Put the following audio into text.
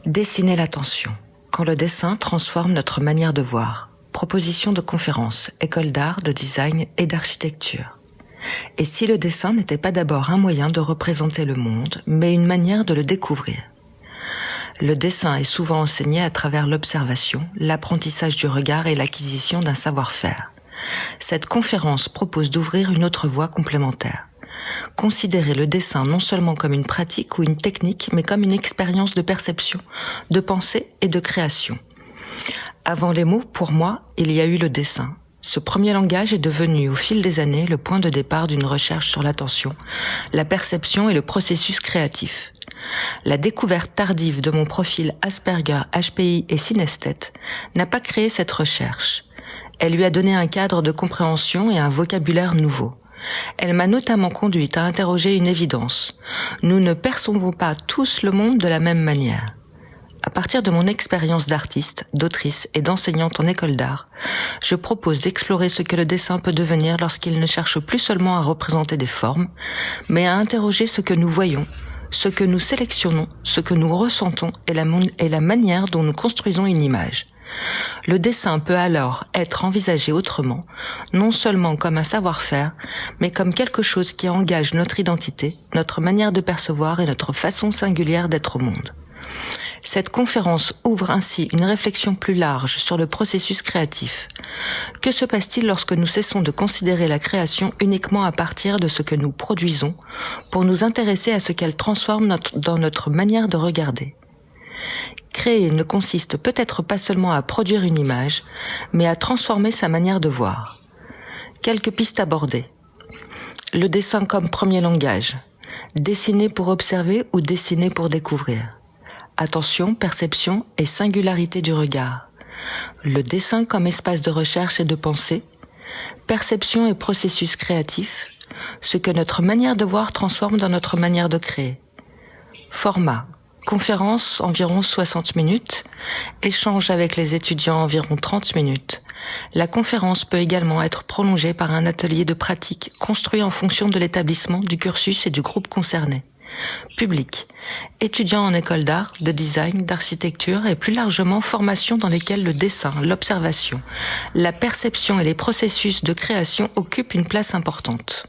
Dessiner l'attention, quand le dessin transforme notre manière de voir. Proposition de conférence, école d'art, de design et d'architecture. Et si le dessin n'était pas d'abord un moyen de représenter le monde, mais une manière de le découvrir? Le dessin est souvent enseigné à travers l'observation, l'apprentissage du regard et l'acquisition d'un savoir-faire. Cette conférence propose d'ouvrir une autre voie complémentaire. Considérer le dessin non seulement comme une pratique ou une technique, mais comme une expérience de perception, de pensée et de création. Avant les mots, pour moi, il y a eu le dessin. Ce premier langage est devenu, au fil des années, le point de départ d'une recherche sur l'attention, la perception et le processus créatif. La découverte tardive de mon profil Asperger, HPI et synesthète n'a pas créé cette recherche. Elle lui a donné un cadre de compréhension et un vocabulaire nouveau. Elle m'a notamment conduite à interroger une évidence. Nous ne percevons pas tous le monde de la même manière. À partir de mon expérience d'artiste, d'autrice et d'enseignante en école d'art, je propose d'explorer ce que le dessin peut devenir lorsqu'il ne cherche plus seulement à représenter des formes, mais à interroger ce que nous voyons, ce que nous sélectionnons, ce que nous ressentons et la manière dont nous construisons une image. Le dessin peut alors être envisagé autrement, non seulement comme un savoir-faire, mais comme quelque chose qui engage notre identité, notre manière de percevoir et notre façon singulière d'être au monde. Cette conférence ouvre ainsi une réflexion plus large sur le processus créatif. Que se passe-t-il lorsque nous cessons de considérer la création uniquement à partir de ce que nous produisons pour nous intéresser à ce qu'elle transforme dans notre manière de regarder? Créer ne consiste peut-être pas seulement à produire une image, mais à transformer sa manière de voir. Quelques pistes abordées. Le dessin comme premier langage. Dessiner pour observer ou dessiner pour découvrir. Attention, perception et singularité du regard. Le dessin comme espace de recherche et de pensée. Perception et processus créatif. Ce que notre manière de voir transforme dans notre manière de créer. Format. Conférence environ 60 minutes. Échange avec les étudiants environ 30 minutes. La conférence peut également être prolongée par un atelier de pratique construit en fonction de l'établissement, du cursus et du groupe concerné. Public. Étudiants en école d'art, de design, d'architecture et plus largement formations dans lesquelles le dessin, l'observation, la perception et les processus de création occupent une place importante.